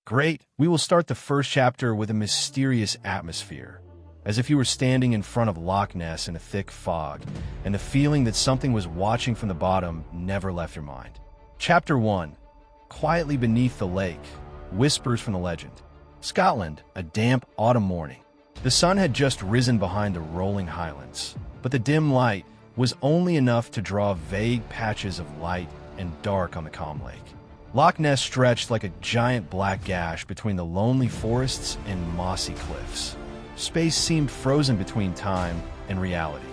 Great. We will start the first chapter with a mysterious atmosphere, as if you were standing in front of Loch Ness in a thick fog, and the feeling that something was watching from the bottom never left your mind. Chapter 1. Quietly beneath the lake, whispers from the legend. Scotland, a damp autumn morning. The sun had just risen behind the rolling highlands, but the dim light was only enough to draw vague patches of light and dark on the calm lake. Loch Ness stretched like a giant black gash between the lonely forests and mossy cliffs. Space seemed frozen between time and reality.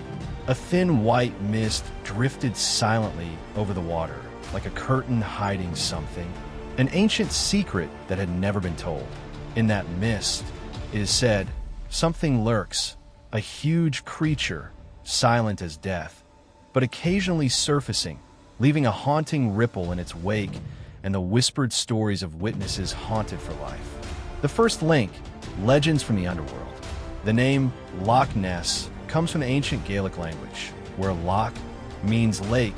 A thin white mist drifted silently over the water, like a curtain hiding something, an ancient secret that had never been told. In that mist, it is said, something lurks, a huge creature, silent as death, but occasionally surfacing, leaving a haunting ripple in its wake and the whispered stories of witnesses haunted for life. The first link, legends from the underworld. The name Loch Ness comes from the ancient Gaelic language, where Loch means lake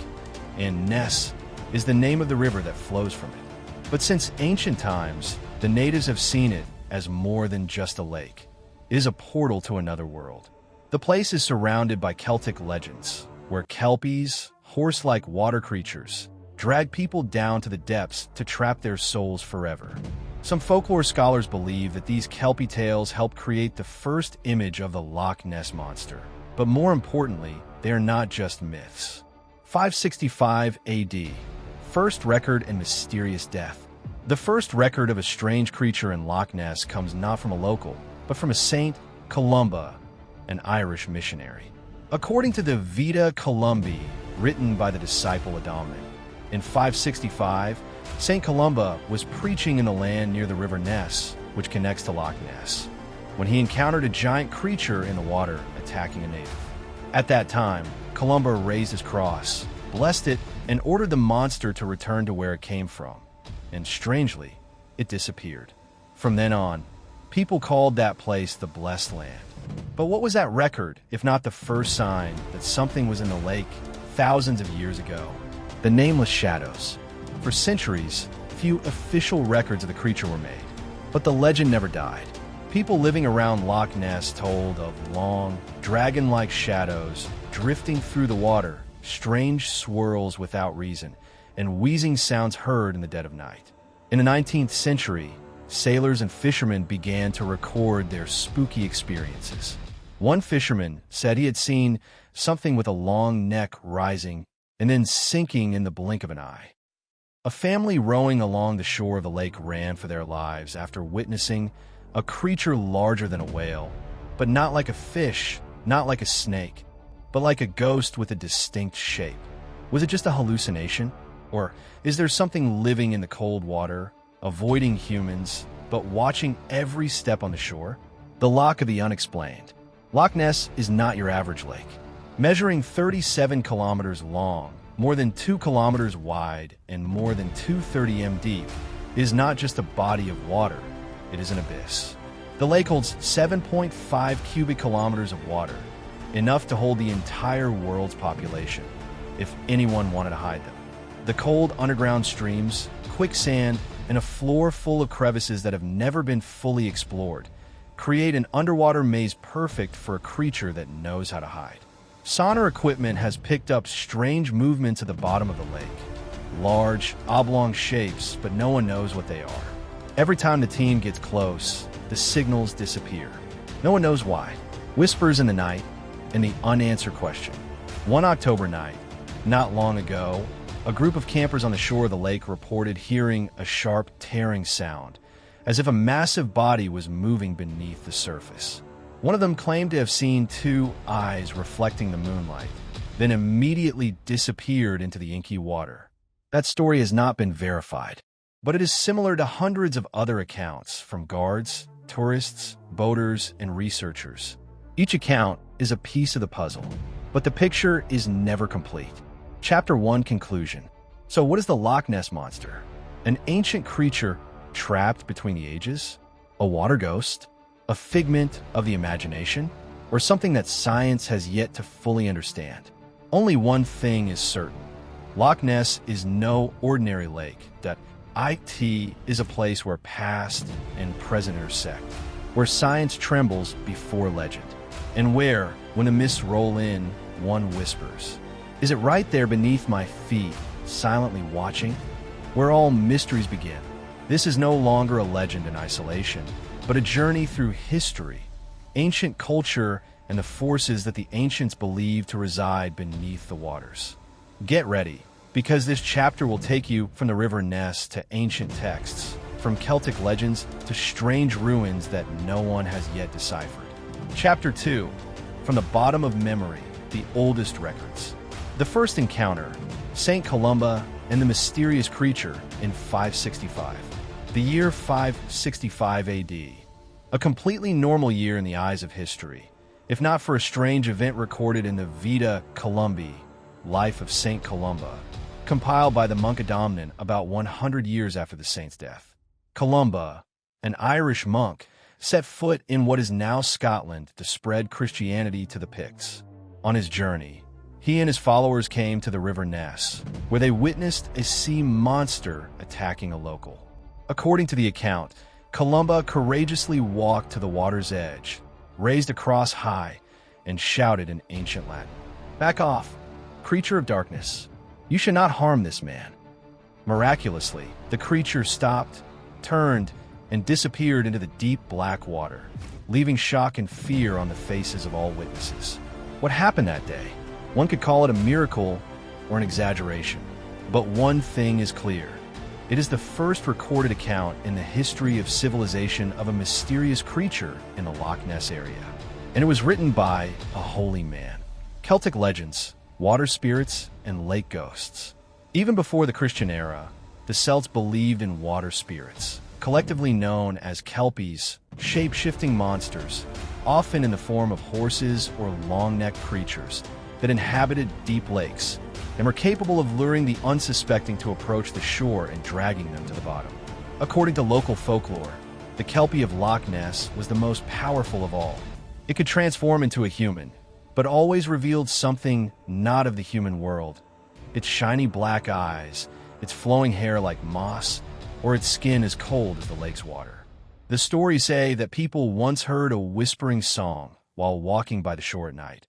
and Ness is the name of the river that flows from it. But since ancient times, the natives have seen it as more than just a lake. It is a portal to another world. The place is surrounded by Celtic legends, where kelpies, horse-like water creatures, drag people down to the depths to trap their souls forever. Some folklore scholars believe that these kelpie tales helped create the first image of the Loch Ness Monster. But more importantly, they are not just myths. 565 AD. First record and mysterious death. The first record of a strange creature in Loch Ness comes not from a local, but from a Saint Columba, an Irish missionary. According to the Vita Columbae, written by the disciple Adaman, in 565, St. Columba was preaching in the land near the river Ness, which connects to Loch Ness, when he encountered a giant creature in the water attacking a native. At that time, Columba raised his cross, blessed it, and ordered the monster to return to where it came from. And strangely, it disappeared. From then on, people called that place the Blessed Land. But what was that record, if not the first sign that something was in the lake thousands of years ago? The nameless shadows. For centuries, few official records of the creature were made, but the legend never died. People living around Loch Ness told of long, dragon-like shadows drifting through the water, strange swirls without reason, and wheezing sounds heard in the dead of night. In the 19th century, sailors and fishermen began to record their spooky experiences. One fisherman said he had seen something with a long neck rising and then sinking in the blink of an eye. A family rowing along the shore of the lake ran for their lives after witnessing a creature larger than a whale, but not like a fish, not like a snake, but like a ghost with a distinct shape. Was it just a hallucination? Or is there something living in the cold water, avoiding humans, but watching every step on the shore? The Loch of the Unexplained. Loch Ness is not your average lake. Measuring 37 kilometers long, more than 2 kilometers wide, and more than 230 m deep, is not just a body of water, it is an abyss. The lake holds 7.5 cubic kilometers of water, enough to hold the entire world's population, if anyone wanted to hide them. The cold underground streams, quicksand, and a floor full of crevices that have never been fully explored create an underwater maze perfect for a creature that knows how to hide. Sonar equipment has picked up strange movements at the bottom of the lake. Large, oblong shapes, but no one knows what they are. Every time the team gets close, the signals disappear. No one knows why. Whispers in the night, and the unanswered question. One October night, not long ago, a group of campers on the shore of the lake reported hearing a sharp tearing sound, as if a massive body was moving beneath the surface. One of them claimed to have seen 2 eyes reflecting the moonlight, then immediately disappeared into the inky water. That story has not been verified, but it is similar to hundreds of other accounts from guards, tourists, boaters, and researchers. Each account is a piece of the puzzle, but the picture is never complete. Chapter 1 Conclusion. So what is the Loch Ness Monster? An ancient creature trapped between the ages? A water ghost? A figment of the imagination? Or something that science has yet to fully understand? Only one thing is certain. Loch Ness is no ordinary lake that IT is a place where past and present intersect, where science trembles before legend, and where, when the mists roll in, one whispers, "Is it right there beneath my feet, silently watching?" Where all mysteries begin. This is no longer a legend in isolation, but a journey through history, ancient culture, and the forces that the ancients believed to reside beneath the waters. Get ready, because this chapter will take you from the River Ness to ancient texts, from Celtic legends to strange ruins that no one has yet deciphered. Chapter 2. From the bottom of memory, the oldest records. The first encounter, St. Columba and the mysterious creature in 565. The year 565 AD. A completely normal year in the eyes of history, if not for a strange event recorded in the Vita Columbae, Life of St. Columba, compiled by the monk Adamnan about 100 years after the saint's death. Columba, an Irish monk, set foot in what is now Scotland to spread Christianity to the Picts. On his journey, he and his followers came to the River Ness, where they witnessed a sea monster attacking a local. According to the account, Columba courageously walked to the water's edge, raised a cross high, and shouted in ancient Latin, "Back off, creature of darkness. You should not harm this man." Miraculously, the creature stopped, turned, and disappeared into the deep black water, leaving shock and fear on the faces of all witnesses. What happened that day? One could call it a miracle or an exaggeration. But one thing is clear. It is the first recorded account in the history of civilization of a mysterious creature in the Loch Ness area. And it was written by a holy man. Celtic legends, water spirits, and lake ghosts. Even before the Christian era, the Celts believed in water spirits, collectively known as kelpies, shape-shifting monsters, often in the form of horses or long-necked creatures that inhabited deep lakes and were capable of luring the unsuspecting to approach the shore and dragging them to the bottom. According to local folklore, the kelpie of Loch Ness was the most powerful of all. It could transform into a human, but always revealed something not of the human world. Its shiny black eyes, its flowing hair like moss, or its skin as cold as the lake's water. The stories say that people once heard a whispering song while walking by the shore at night.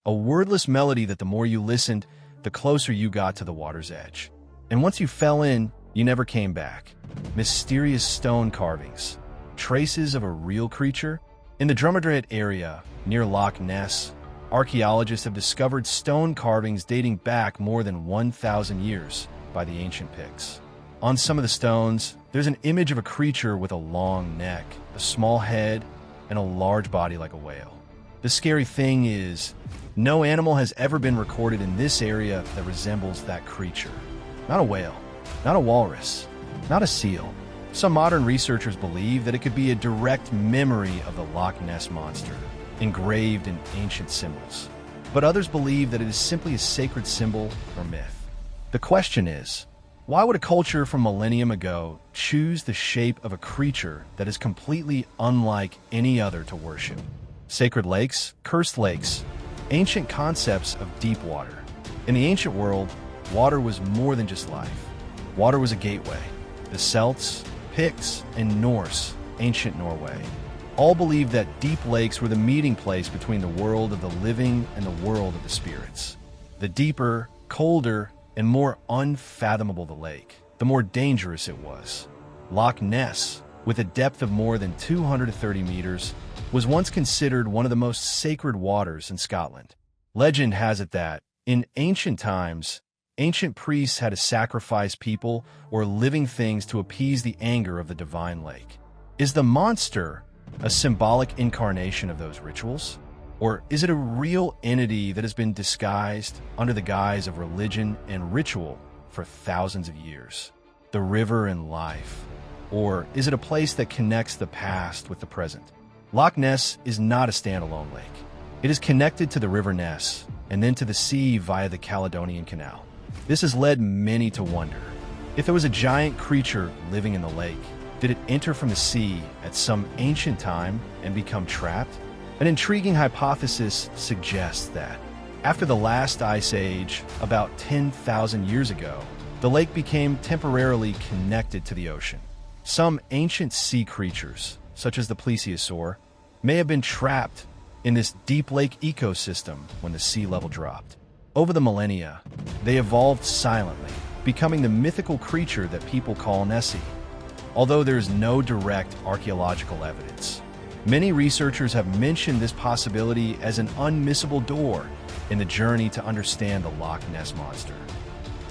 A wordless melody that the more you listened, the closer you got to the water's edge. And once you fell in, you never came back. Mysterious stone carvings, traces of a real creature. In the Drummadret area, near Loch Ness, archaeologists have discovered stone carvings dating back more than 1,000 years by the ancient Picts. On some of the stones, there's an image of a creature with a long neck, a small head, and a large body like a whale. The scary thing is, no animal has ever been recorded in this area that resembles that creature. Not a whale, not a walrus, not a seal. Some modern researchers believe that it could be a direct memory of the Loch Ness Monster, engraved in ancient symbols. But others believe that it is simply a sacred symbol or myth. The question is, why would a culture from millennium ago choose the shape of a creature that is completely unlike any other to worship? Sacred lakes, cursed lakes, ancient concepts of deep water. In the ancient world, water was more than just life. Water was a gateway. The Celts, Picts, and Norse, ancient Norway, all believed that deep lakes were the meeting place between the world of the living and the world of the spirits. The deeper, colder, and more unfathomable the lake, the more dangerous it was. Loch Ness, with a depth of more than 230 meters, was once considered one of the most sacred waters in Scotland. Legend has it that, in ancient times, ancient priests had to sacrifice people or living things to appease the anger of the divine lake. Is the monster a symbolic incarnation of those rituals? Or is it a real entity that has been disguised under the guise of religion and ritual for thousands of years? The river and life? Or is it a place that connects the past with the present? Loch Ness is not a standalone lake. It is connected to the River Ness and then to the sea via the Caledonian Canal. This has led many to wonder, if there was a giant creature living in the lake, did it enter from the sea at some ancient time and become trapped? An intriguing hypothesis suggests that, after the last ice age, about 10,000 years ago, the lake became temporarily connected to the ocean. Some ancient sea creatures, such as the plesiosaur, may have been trapped in this deep lake ecosystem when the sea level dropped. Over the millennia, they evolved silently, becoming the mythical creature that people call Nessie. Although there is no direct archaeological evidence, many researchers have mentioned this possibility as an unmissable door in the journey to understand the Loch Ness Monster.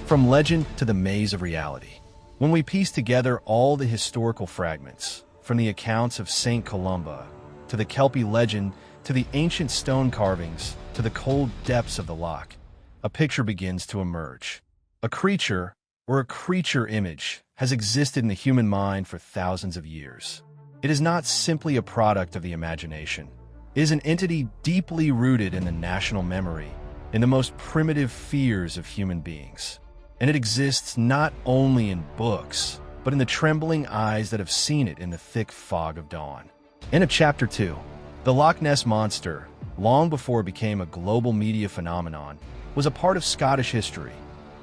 From legend to the maze of reality. When we piece together all the historical fragments, from the accounts of St. Columba, to the Kelpie legend, to the ancient stone carvings, to the cold depths of the loch, a picture begins to emerge. A creature, or a creature image, has existed in the human mind for thousands of years. It is not simply a product of the imagination. It is an entity deeply rooted in the national memory, in the most primitive fears of human beings. And it exists not only in books, but in the trembling eyes that have seen it in the thick fog of dawn. End of Chapter 2. The Loch Ness Monster, long before it became a global media phenomenon, was a part of Scottish history,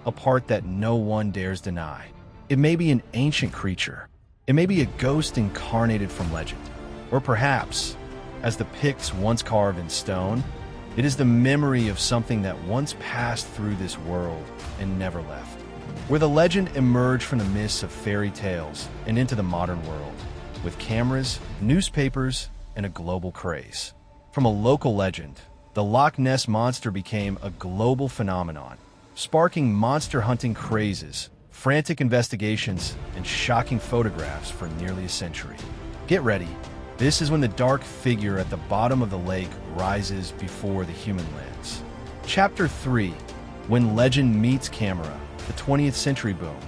a part that no one dares deny. It may be an ancient creature. It may be a ghost incarnated from legend. Or perhaps, as the Picts once carved in stone, it is the memory of something that once passed through this world and never left. Where the legend emerged from the mists of fairy tales and into the modern world, with cameras, newspapers, and a global craze. From a local legend, the Loch Ness Monster became a global phenomenon, sparking monster hunting crazes, frantic investigations, and shocking photographs for nearly a century. Get ready. This is when the dark figure at the bottom of the lake rises before the human lens. Chapter 3. When legend meets camera, the 20th century boom.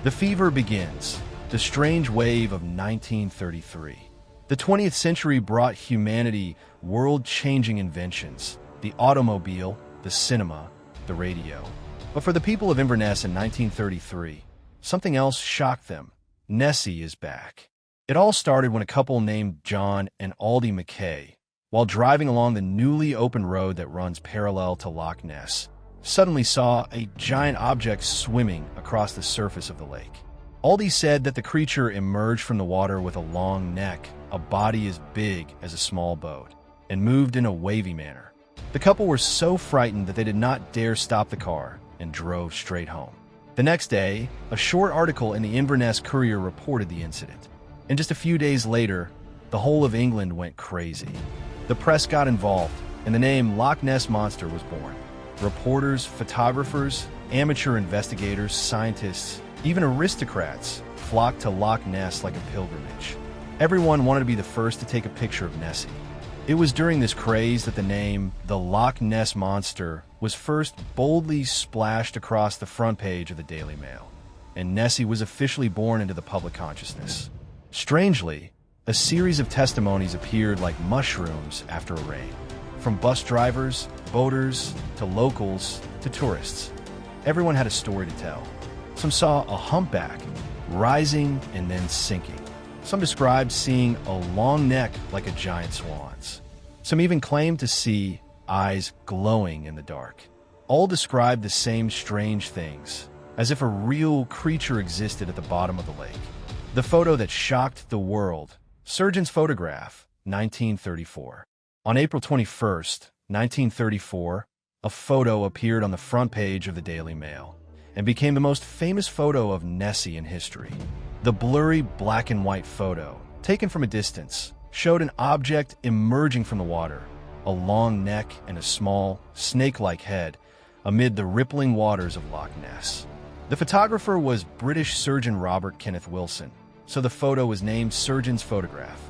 The fever begins. The strange wave of 1933. The 20th century brought humanity world-changing inventions, the automobile, the cinema, the radio. But for the people of Inverness in 1933, something else shocked them. Nessie is back. It all started when a couple named John and Aldi McKay, while driving along the newly opened road that runs parallel to Loch Ness, suddenly saw a giant object swimming across the surface of the lake. Aldi said that the creature emerged from the water with a long neck, a body as big as a small boat, and moved in a wavy manner. The couple were so frightened that they did not dare stop the car and drove straight home. The next day, a short article in the Inverness Courier reported the incident. And just a few days later, the whole of England went crazy. The press got involved, and the name Loch Ness Monster was born. Reporters, photographers, amateur investigators, scientists, even aristocrats flocked to Loch Ness like a pilgrimage. Everyone wanted to be the first to take a picture of Nessie. It was during this craze that the name, the Loch Ness Monster, was first boldly splashed across the front page of the Daily Mail, and Nessie was officially born into the public consciousness. Strangely, a series of testimonies appeared like mushrooms after a rain. From bus drivers, boaters, to locals, to tourists. Everyone had a story to tell. Some saw a humpback rising and then sinking. Some described seeing a long neck like a giant swan's. Some even claimed to see eyes glowing in the dark. All described the same strange things, as if a real creature existed at the bottom of the lake. The photo that shocked the world, Surgeon's photograph, 1934. On April 21st, 1934, a photo appeared on the front page of the Daily Mail and became the most famous photo of Nessie in history. The blurry black and white photo, taken from a distance, showed an object emerging from the water, a long neck and a small, snake-like head, amid the rippling waters of Loch Ness. The photographer was British surgeon Robert Kenneth Wilson, so the photo was named Surgeon's photograph.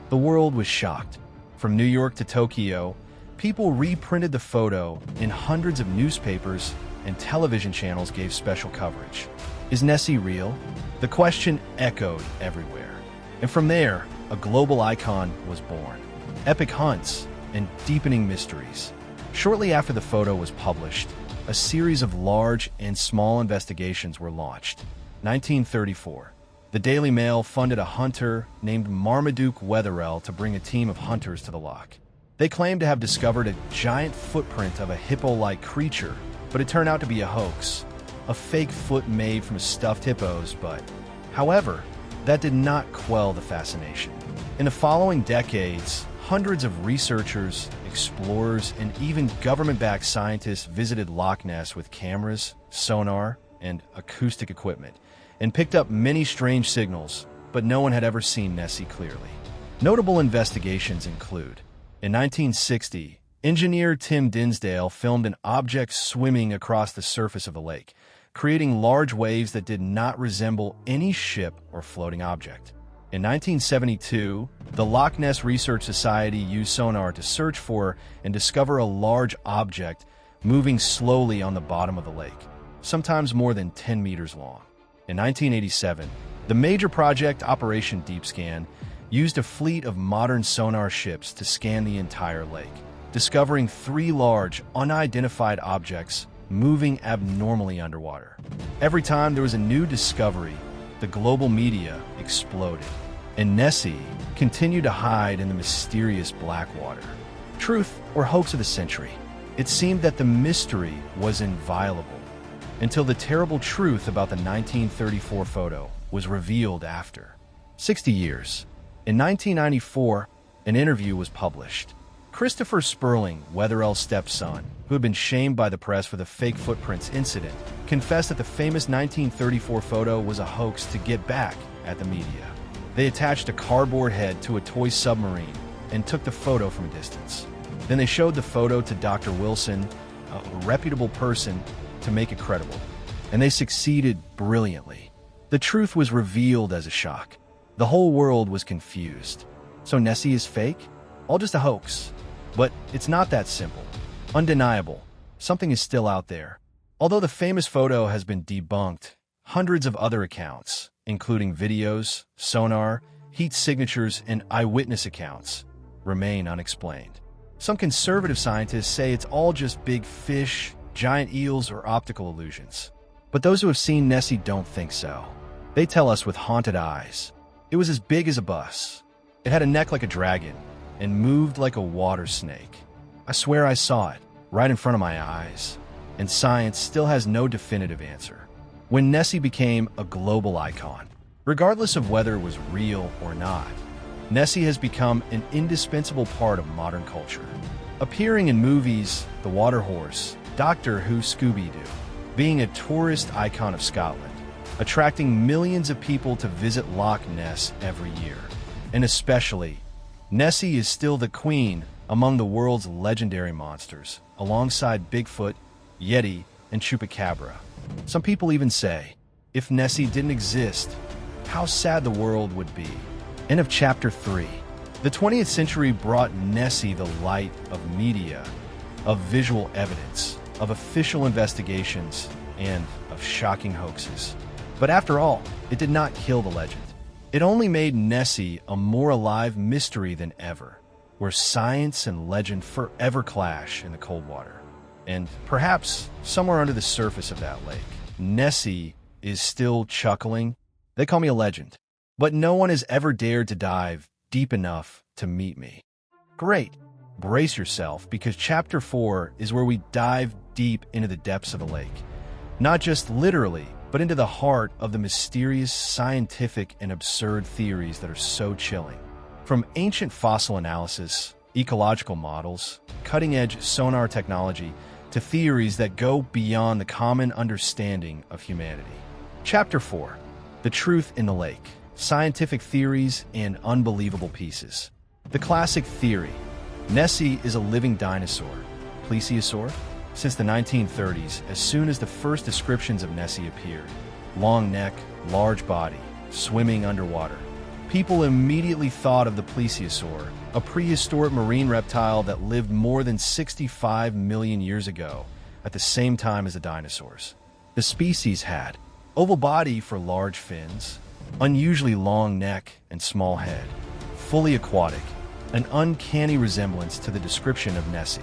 The world was shocked. From New York to Tokyo, people reprinted the photo in hundreds of newspapers, and television channels gave special coverage. Is Nessie real? The question echoed everywhere. And from there, a global icon was born. Epic hunts and deepening mysteries. Shortly after the photo was published, a series of large and small investigations were launched. 1934. The Daily Mail funded a hunter named Marmaduke Wetherell to bring a team of hunters to the loch. They claimed to have discovered a giant footprint of a hippo-like creature, but it turned out to be a hoax. a fake foot made from stuffed hippos, however, that did not quell the fascination. In the following decades, hundreds of researchers, explorers, and even government-backed scientists visited Loch Ness with cameras, sonar, and acoustic equipment, and picked up many strange signals, but no one had ever seen Nessie clearly. Notable investigations include, in 1960, engineer Tim Dinsdale filmed an object swimming across the surface of the lake, creating large waves that did not resemble any ship or floating object. In 1972, the Loch Ness Research Society used sonar to search for and discover a large object moving slowly on the bottom of the lake, sometimes more than 10 meters long. In 1987, the major project Operation Deep Scan used a fleet of modern sonar ships to scan the entire lake, discovering 3 large, unidentified objects moving abnormally underwater. Every time there was a new discovery, the global media exploded, and Nessie continued to hide in the mysterious black water. Truth or hoax of the century? It seemed that the mystery was inviolable, until the terrible truth about the 1934 photo was revealed after 60 years. In 1994, an interview was published. Christopher Sperling, Wetherell's stepson, who had been shamed by the press for the fake footprints incident, confessed that the famous 1934 photo was a hoax to get back at the media. They attached a cardboard head to a toy submarine and took the photo from a distance. Then they showed the photo to Dr. Wilson, a reputable person, to make it credible. And they succeeded brilliantly. The truth was revealed as a shock. The whole world was confused. So Nessie is fake? All just a hoax. But it's not that simple. Undeniable. Something is still out there. Although the famous photo has been debunked, hundreds of other accounts, including videos, sonar, heat signatures, and eyewitness accounts, remain unexplained. Some conservative scientists say it's all just big fish, giant eels, or optical illusions. But those who have seen Nessie don't think so. They tell us with haunted eyes. It was as big as a bus. It had a neck like a dragon and moved like a water snake. I swear I saw it, right in front of my eyes. And science still has no definitive answer. When Nessie became a global icon, regardless of whether it was real or not, Nessie has become an indispensable part of modern culture. Appearing in movies, The Water Horse, Doctor Who, Scooby-Doo, being a tourist icon of Scotland, attracting millions of people to visit Loch Ness every year. And especially, Nessie is still the queen among the world's legendary monsters, alongside Bigfoot, Yeti, and Chupacabra. Some people even say, if Nessie didn't exist, how sad the world would be. End of Chapter 3. The 20th century brought Nessie the light of media, of visual evidence, of official investigations, and of shocking hoaxes. But after all, it did not kill the legend. It only made Nessie a more alive mystery than ever, where science and legend forever clash in the cold water. And perhaps somewhere under the surface of that lake, Nessie is still chuckling. They call me a legend, but no one has ever dared to dive deep enough to meet me. Great. Brace yourself, because Chapter 4 is where we dive deep into the depths of the lake. Not just literally, but into the heart of the mysterious, scientific, and absurd theories that are so chilling. From ancient fossil analysis, ecological models, cutting-edge sonar technology, to theories that go beyond the common understanding of humanity. Chapter 4. The Truth in the Lake. Scientific theories and unbelievable pieces. The classic theory. Nessie is a living dinosaur. Plesiosaur? Since the 1930s, as soon as the first descriptions of Nessie appeared, long neck, large body, swimming underwater, people immediately thought of the plesiosaur, a prehistoric marine reptile that lived more than 65 million years ago, at the same time as the dinosaurs. The species had oval body for large fins, unusually long neck and small head, fully aquatic, an uncanny resemblance to the description of Nessie.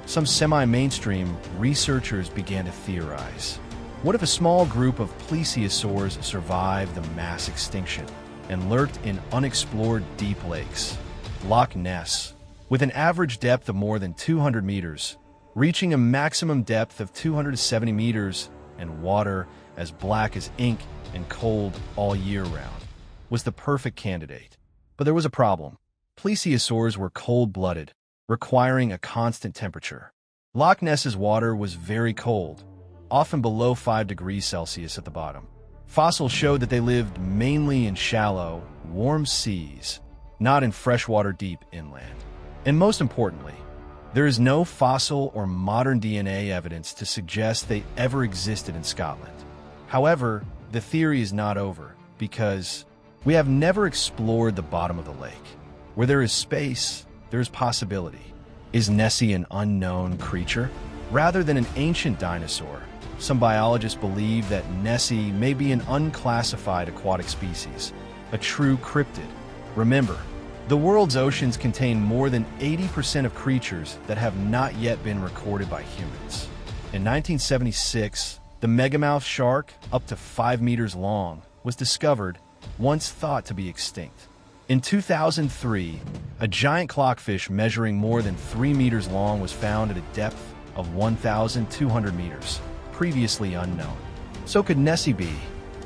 Some semi-mainstream researchers began to theorize. What if a small group of plesiosaurs survived the mass extinction and lurked in unexplored deep lakes? Loch Ness, with an average depth of more than 200 meters, reaching a maximum depth of 270 meters and water as black as ink and cold all year round, was the perfect candidate. But there was a problem. Plesiosaurs were cold-blooded, requiring a constant temperature. Loch Ness's water was very cold, often below 5 degrees Celsius at the bottom. Fossils showed that they lived mainly in shallow, warm seas, not in freshwater deep inland. And most importantly, there is no fossil or modern DNA evidence to suggest they ever existed in Scotland. However, the theory is not over, because we have never explored the bottom of the lake. Where there is space, there is possibility. Is Nessie an unknown creature? Rather than an ancient dinosaur, some biologists believe that Nessie may be an unclassified aquatic species, a true cryptid. Remember, the world's oceans contain more than 80% of creatures that have not yet been recorded by humans. In 1976, the megamouth shark, up to 5 meters long, was discovered, once thought to be extinct. In 2003, a giant clockfish measuring more than 3 meters long was found at a depth of 1,200 meters, previously unknown. So could Nessie be?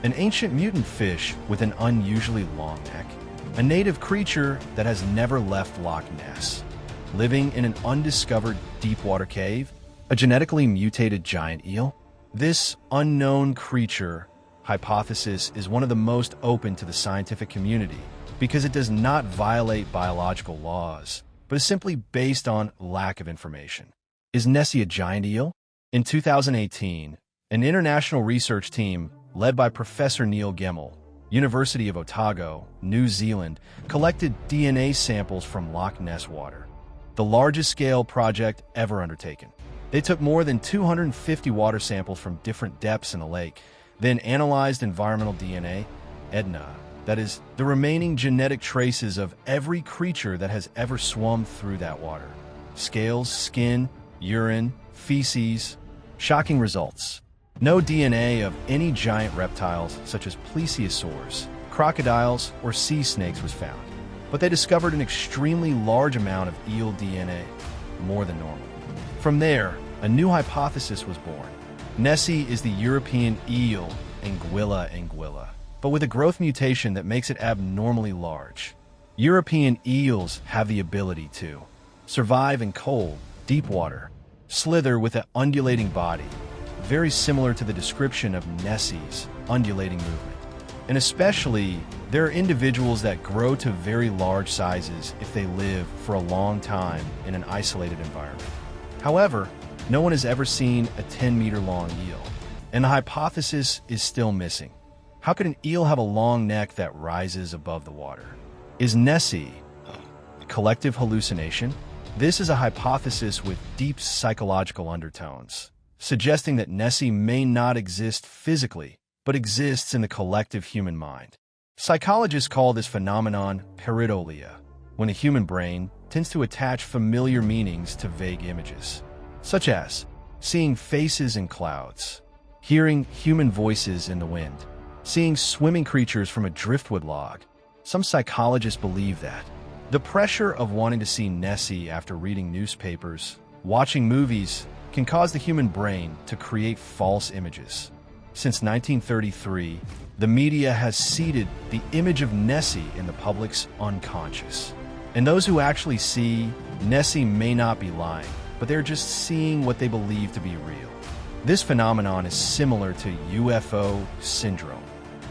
An ancient mutant fish with an unusually long neck? A native creature that has never left Loch Ness? Living in an undiscovered deep-water cave? A genetically mutated giant eel? This unknown creature hypothesis is one of the most open to the scientific community because it does not violate biological laws, but is simply based on lack of information. Is Nessie a giant eel? In 2018, an international research team led by Professor Neil Gemmell, University of Otago, New Zealand, collected DNA samples from Loch Ness water, the largest-scale project ever undertaken. They took more than 250 water samples from different depths in the lake, then analyzed environmental DNA, EDNA, that is, the remaining genetic traces of every creature that has ever swum through that water. Scales, skin, urine, feces. Shocking results. No DNA of any giant reptiles such as plesiosaurs, crocodiles, or sea snakes was found. But they discovered an extremely large amount of eel DNA, more than normal. From there, a new hypothesis was born. Nessie is the European eel, Anguilla anguilla, but with a growth mutation that makes it abnormally large. European eels have the ability to survive in cold, deep water, slither with an undulating body, very similar to the description of Nessie's undulating movement. And especially, there are individuals that grow to very large sizes if they live for a long time in an isolated environment. However, no one has ever seen a 10-meter-long eel, and the hypothesis is still missing. How could an eel have a long neck that rises above the water? Is Nessie a collective hallucination? This is a hypothesis with deep psychological undertones, suggesting that Nessie may not exist physically, but exists in the collective human mind. Psychologists call this phenomenon pareidolia, when a human brain tends to attach familiar meanings to vague images, such as seeing faces in clouds, hearing human voices in the wind, seeing swimming creatures from a driftwood log. Some psychologists believe that the pressure of wanting to see Nessie after reading newspapers, watching movies, can cause the human brain to create false images. Since 1933, the media has seeded the image of Nessie in the public's unconscious. And those who actually see Nessie may not be lying, but they're just seeing what they believe to be real. This phenomenon is similar to UFO syndrome,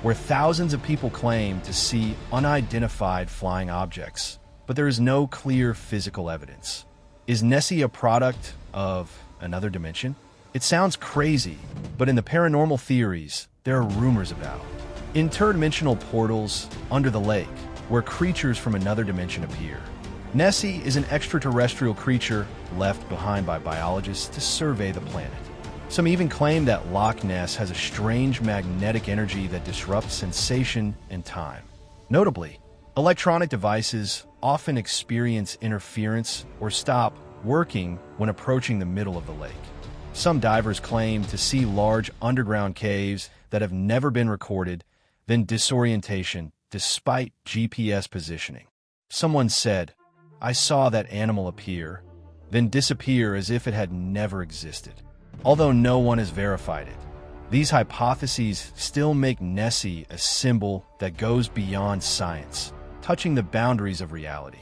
where thousands of people claim to see unidentified flying objects, but there is no clear physical evidence. Is Nessie a product of another dimension? It sounds crazy, but in the paranormal theories, there are rumors about interdimensional portals under the lake, where creatures from another dimension appear. Nessie is an extraterrestrial creature left behind by biologists to survey the planet. Some even claim that Loch Ness has a strange magnetic energy that disrupts sensation and time. Notably, electronic devices often experience interference or stop working when approaching the middle of the lake. Some divers claim to see large underground caves that have never been recorded, then disorientation despite GPS positioning. Someone said, "I saw that animal appear, then disappear as if it had never existed." Although no one has verified it, These hypotheses still make Nessie a symbol that goes beyond science, touching the boundaries of reality.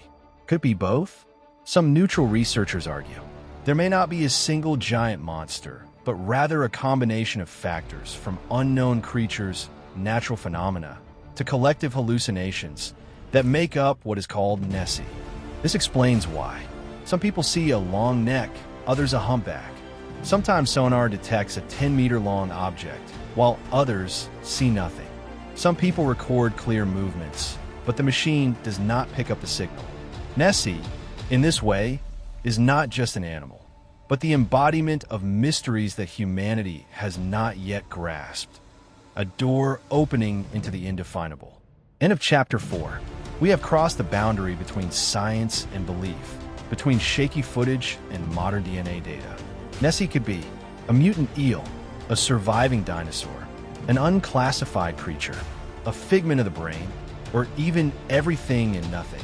Could it be both? Some neutral researchers argue. There may not be a single giant monster, but rather a combination of factors from unknown creatures, natural phenomena, to collective hallucinations that make up what is called Nessie. This explains why. Some people see a long neck, others a humpback. Sometimes sonar detects a 10-meter-long object, while others see nothing. Some people record clear movements, but the machine does not pick up the signal. Nessie, in this way, is not just an animal, but the embodiment of mysteries that humanity has not yet grasped. A door opening into the indefinable. End of Chapter 4. We have crossed the boundary between science and belief, between shaky footage and modern DNA data. Nessie could be a mutant eel, a surviving dinosaur, an unclassified creature, a figment of the brain, or even everything and nothing.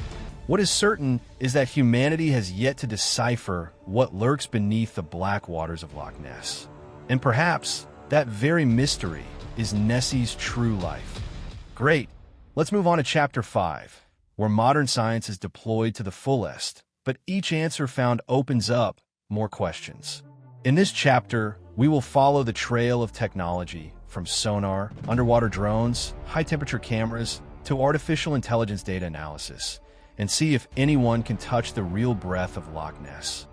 What is certain is that humanity has yet to decipher what lurks beneath the black waters of Loch Ness. And perhaps that very mystery is Nessie's true life. Great. Let's move on to Chapter 5, where modern science is deployed to the fullest, but each answer found opens up more questions. In this chapter, we will follow the trail of technology from sonar, underwater drones, high-temperature cameras, to artificial intelligence data analysis, and see if anyone can touch the real breath of Loch Ness.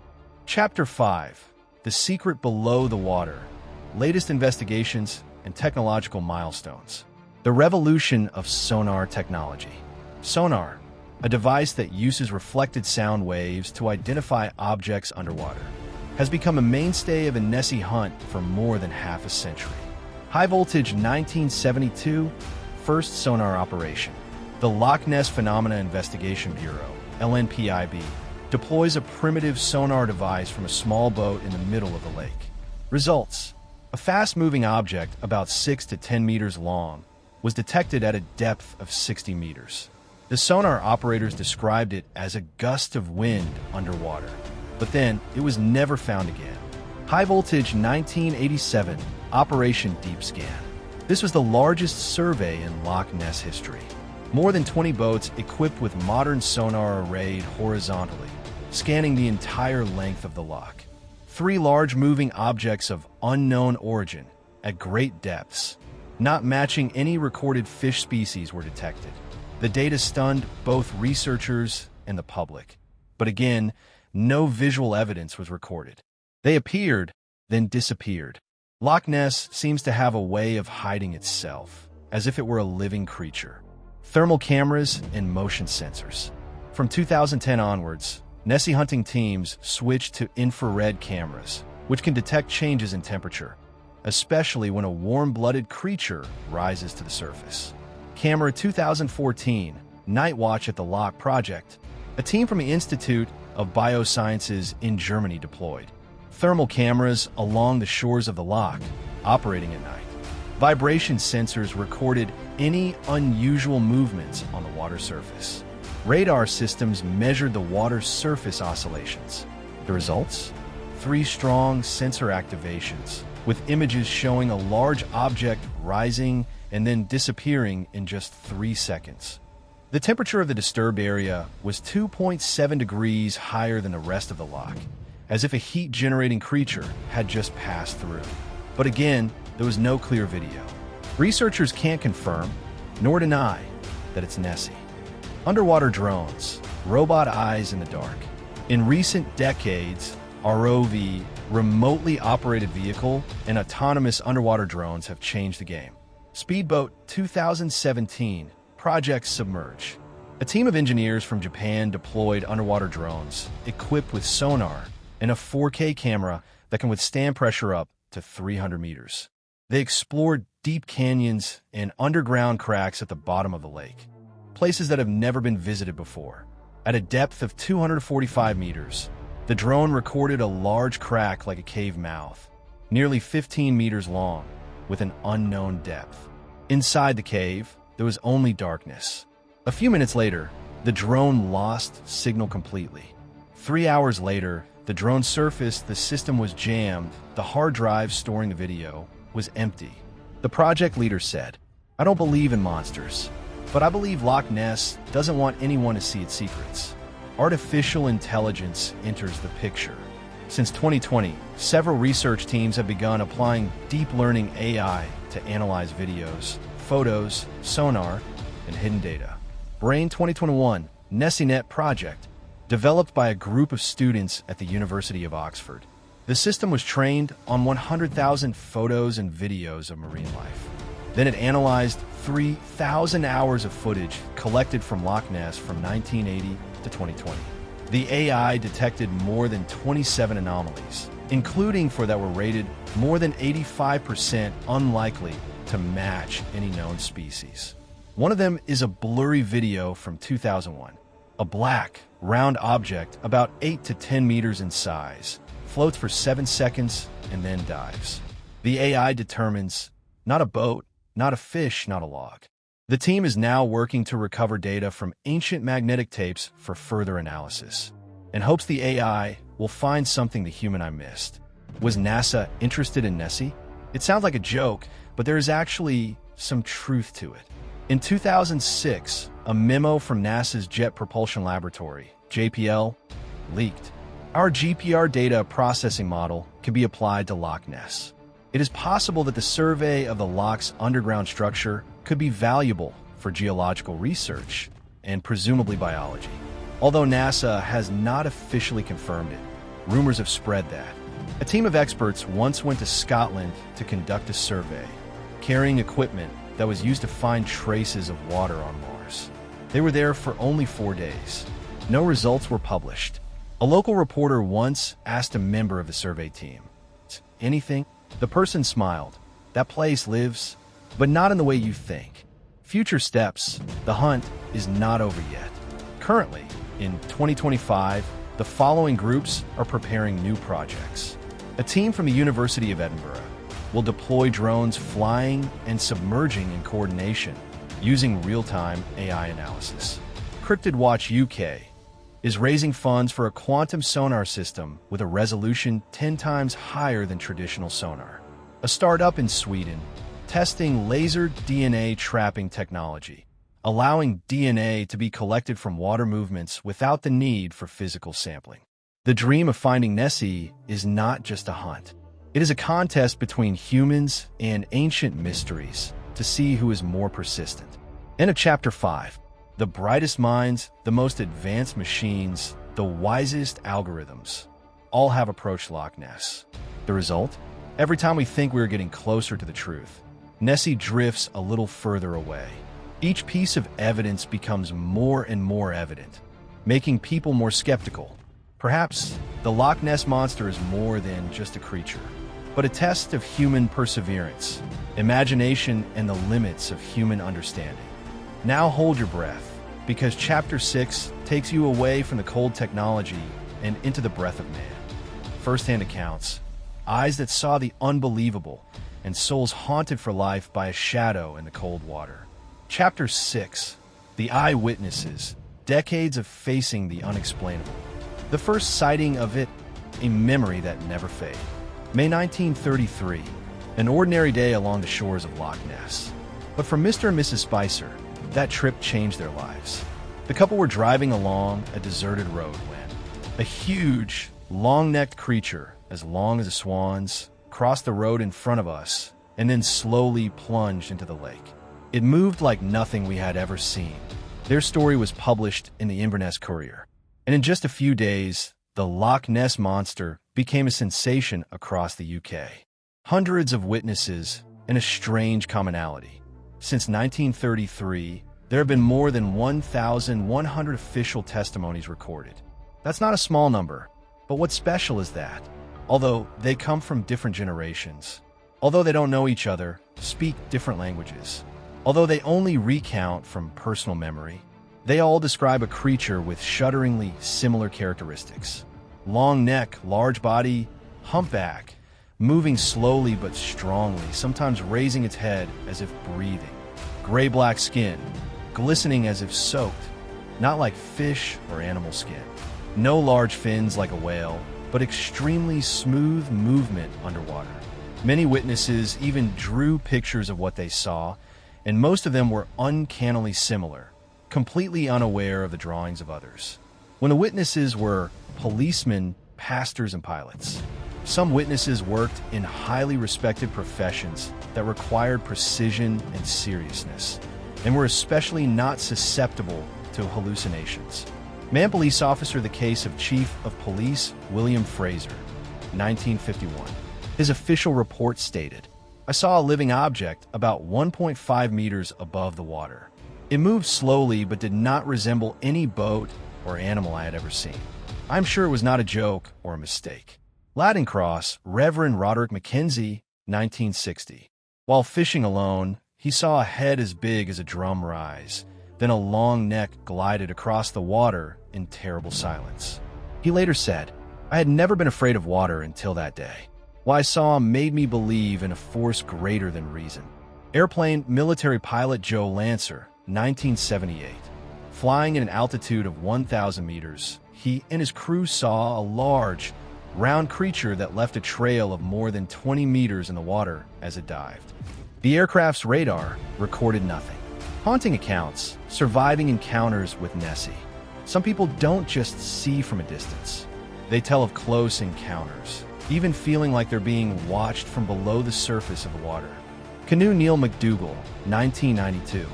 Chapter 5, The Secret Below the Water, Latest Investigations and Technological Milestones. The revolution of sonar technology. Sonar, a device that uses reflected sound waves to identify objects underwater, has become a mainstay of a Nessie hunt for more than half a century. High voltage 1972, first sonar operation. The Loch Ness Phenomena Investigation Bureau, LNPIB, deploys a primitive sonar device from a small boat in the middle of the lake. Results: a fast-moving object about 6 to 10 meters long was detected at a depth of 60 meters. The sonar operators described it as a gust of wind underwater, but then it was never found again. High voltage 1987, Operation Deep Scan. This was the largest survey in Loch Ness history. More than 20 boats equipped with modern sonar arrayed horizontally, scanning the entire length of the loch. 3 large moving objects of unknown origin at great depths, not matching any recorded fish species, were detected. The data stunned both researchers and the public. But again, no visual evidence was recorded. They appeared, then disappeared. Loch Ness seems to have a way of hiding itself, as if it were a living creature. Thermal cameras and motion sensors. From 2010 onwards, Nessie hunting teams switched to infrared cameras, which can detect changes in temperature, especially when a warm-blooded creature rises to the surface. Camera 2014, Night Watch at the Loch Project, a team from the Institute of Biosciences in Germany deployed. Thermal cameras along the shores of the loch, operating at night. Vibration sensors recorded any unusual movements on the water surface. Radar systems measured the water's surface oscillations. The results? 3 strong sensor activations, with images showing a large object rising and then disappearing in just 3 seconds. The temperature of the disturbed area was 2.7 degrees higher than the rest of the loch, as if a heat-generating creature had just passed through. But again, there was no clear video. Researchers can't confirm, nor deny, that it's Nessie. Underwater drones, robot eyes in the dark. In recent decades, ROV, remotely operated vehicle, and autonomous underwater drones have changed the game. Speedboat 2017, Project Submerge. A team of engineers from Japan deployed underwater drones equipped with sonar and a 4K camera that can withstand pressure up to 300 meters. They explored deep canyons and underground cracks at the bottom of the lake, places that have never been visited before. At a depth of 245 meters, the drone recorded a large crack like a cave mouth, nearly 15 meters long, with an unknown depth. Inside the cave, there was only darkness. A few minutes later, the drone lost signal completely. 3 hours later, the drone surfaced, the system was jammed, the hard drive storing the video was empty. The project leader said, "I don't believe in monsters, but I believe Loch Ness doesn't want anyone to see its secrets." Artificial intelligence enters the picture. Since 2020, several research teams have begun applying deep learning AI to analyze videos, photos, sonar, and hidden data. Brain 2021 NessieNet project, developed by a group of students at the University of Oxford. The system was trained on 100,000 photos and videos of marine life. Then it analyzed 3,000 hours of footage collected from Loch Ness from 1980 to 2020. The AI detected more than 27 anomalies, including four that were rated more than 85% unlikely to match any known species. One of them is a blurry video from 2001. A black, round object about 8 to 10 meters in size floats for 7 seconds and then dives. The AI determines not a boat, not a fish, not a log. The team is now working to recover data from ancient magnetic tapes for further analysis, and hopes the AI will find something the human eye missed. Was NASA interested in Nessie? It sounds like a joke, but there is actually some truth to it. In 2006, a memo from NASA's Jet Propulsion Laboratory, JPL, leaked. Our GPR data processing model can be applied to Loch Ness. It is possible that the survey of the loch's underground structure could be valuable for geological research and presumably biology. Although NASA has not officially confirmed it, rumors have spread that. A team of experts once went to Scotland to conduct a survey, carrying equipment that was used to find traces of water on Mars. They were there for only 4 days. No results were published. A local reporter once asked a member of the survey team, "Anything?" The person smiled. "That place lives, but not in the way you think." Future steps: the hunt is not over yet. Currently, in 2025, the following groups are preparing new projects. A team from the University of Edinburgh will deploy drones flying and submerging in coordination using real-time AI analysis. Cryptozoology UK is raising funds for a quantum sonar system with a resolution 10 times higher than traditional sonar. A startup in Sweden testing laser DNA trapping technology, allowing DNA to be collected from water movements without the need for physical sampling. The dream of finding Nessie is not just a hunt. It is a contest between humans and ancient mysteries to see who is more persistent. End of Chapter 5. The brightest minds, the most advanced machines, the wisest algorithms, all have approached Loch Ness. The result? Every time we think we are getting closer to the truth, Nessie drifts a little further away. Each piece of evidence becomes more and more evident, making people more skeptical. Perhaps the Loch Ness Monster is more than just a creature, but a test of human perseverance, imagination, and the limits of human understanding. Now hold your breath, because Chapter 6 takes you away from the cold technology and into the breath of man. First-hand accounts, eyes that saw the unbelievable, and souls haunted for life by a shadow in the cold water. Chapter 6, The Eyewitnesses, decades of facing the unexplainable. The first sighting of it, a memory that never fades. May 1933, an ordinary day along the shores of Loch Ness. But for Mr. and Mrs. Spicer, that trip changed their lives. The couple were driving along a deserted road when a huge, long-necked creature, as long as a swan's, crossed the road in front of us and then slowly plunged into the lake. It moved like nothing we had ever seen. Their story was published in the Inverness Courier, and in just a few days, the Loch Ness Monster became a sensation across the UK. Hundreds of witnesses and a strange commonality. Since 1933, there have been more than 1,100 official testimonies recorded. That's not a small number, but what's special is that, although they come from different generations, although they don't know each other, speak different languages, although they only recount from personal memory, they all describe a creature with shudderingly similar characteristics. Long neck, large body, humpback, moving slowly but strongly, sometimes raising its head as if breathing. Gray-black skin, glistening as if soaked, not like fish or animal skin. No large fins like a whale, but extremely smooth movement underwater. Many witnesses even drew pictures of what they saw, and most of them were uncannily similar, completely unaware of the drawings of others. When the witnesses were policemen, pastors, and pilots. Some witnesses worked in highly respected professions that required precision and seriousness, and were especially not susceptible to hallucinations. Man police officer, the case of Chief of Police William Fraser, 1951. His official report stated, "I saw a living object about 1.5 meters above the water. It moved slowly but did not resemble any boat or animal I had ever seen. I'm sure it was not a joke or a mistake." Laddencross, Reverend Roderick Mackenzie, 1960. While fishing alone, he saw a head as big as a drum rise. Then a long neck glided across the water in terrible silence. He later said, "I had never been afraid of water until that day. What I saw made me believe in a force greater than reason." Airplane military pilot Joe Lancer, 1978. Flying at an altitude of 1,000 meters, he and his crew saw a large, round creature that left a trail of more than 20 meters in the water as it dived. The aircraft's radar recorded nothing. Haunting accounts, surviving encounters with Nessie. Some people don't just see from a distance. They tell of close encounters, even feeling like they're being watched from below the surface of the water. Canoe Neil McDougall, 1992.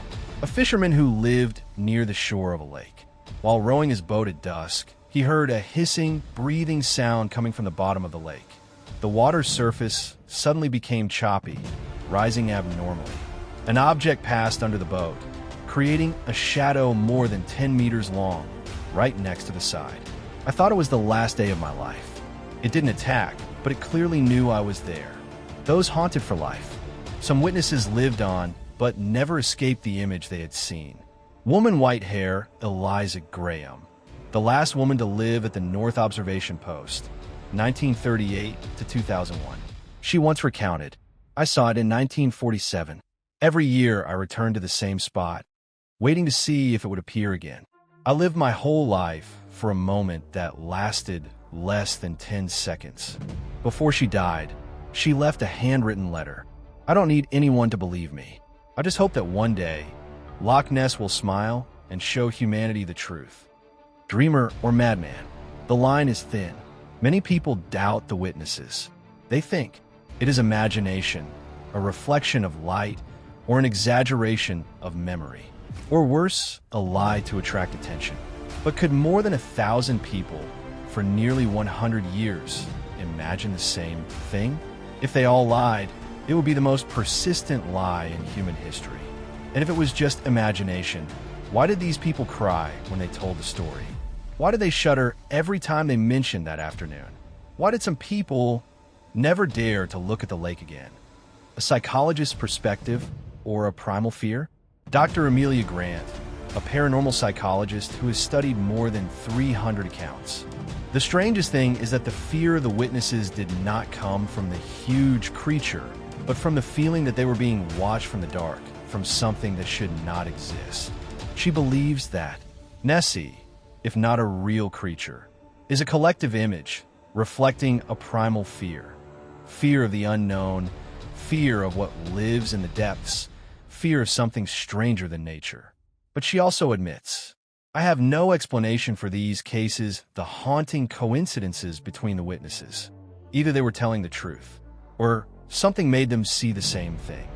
A fisherman who lived near the shore of a lake. While rowing his boat at dusk, he heard a hissing, breathing sound coming from the bottom of the lake. The water's surface suddenly became choppy, rising abnormally. An object passed under the boat, creating a shadow more than 10 meters long, right next to the side. I thought it was the last day of my life. It didn't attack, but it clearly knew I was there. Those haunted for life. Some witnesses lived on, but never escaped the image they had seen. Woman white hair, Eliza Graham. The last woman to live at the North Observation Post, 1938 to 2001. She once recounted, "I saw it in 1947. Every year I returned to the same spot, waiting to see if it would appear again. I lived my whole life for a moment that lasted less than 10 seconds. Before she died, she left a handwritten letter. I don't need anyone to believe me. I just hope that one day, Loch Ness will smile and show humanity the truth." Dreamer or madman? The line is thin. Many people doubt the witnesses. They think it is imagination, a reflection of light, or an exaggeration of memory. Or worse, a lie to attract attention. But could more than 1,000 people for nearly 100 years imagine the same thing? If they all lied, it would be the most persistent lie in human history. And if it was just imagination, why did these people cry when they told the story? Why did they shudder every time they mentioned that afternoon? Why did some people never dare to look at the lake again? A psychologist's perspective or a primal fear? Dr. Amelia Grant, a paranormal psychologist who has studied more than 300 accounts. The strangest thing is that the fear of the witnesses did not come from the huge creature, but from the feeling that they were being watched from the dark, from something that should not exist. She believes that Nessie, if not a real creature, is a collective image reflecting a primal fear. Fear of the unknown, fear of what lives in the depths, fear of something stranger than nature. But she also admits, "I have no explanation for these cases, the haunting coincidences between the witnesses. Either they were telling the truth, or something made them see the same thing."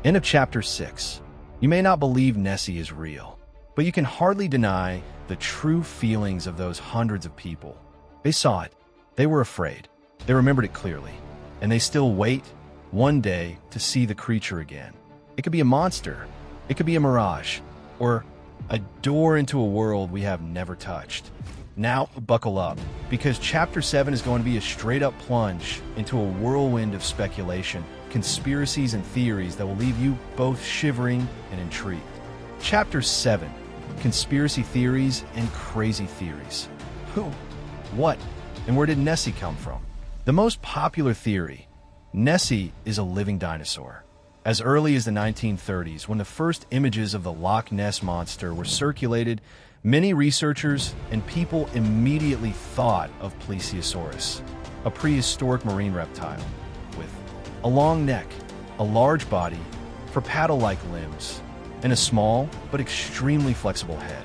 End of chapter 6. You may not believe Nessie is real, but you can hardly deny the true feelings of those hundreds of people. They saw it. They were afraid. They remembered it clearly. And they still wait, one day, to see the creature again. It could be a monster. It could be a mirage. Or a door into a world we have never touched. Now, buckle up, because Chapter 7 is going to be a straight-up plunge into a whirlwind of speculation, conspiracies, and theories that will leave you both shivering and intrigued. Chapter 7. Conspiracy theories and crazy theories. Who, what, and where did Nessie come from? The most popular theory: Nessie is a living dinosaur. As early as the 1930s, when the first images of the Loch Ness Monster were circulated, many researchers and people immediately thought of Plesiosaurus, a prehistoric marine reptile with A long neck, a large body for paddle-like limbs, and a small but extremely flexible head.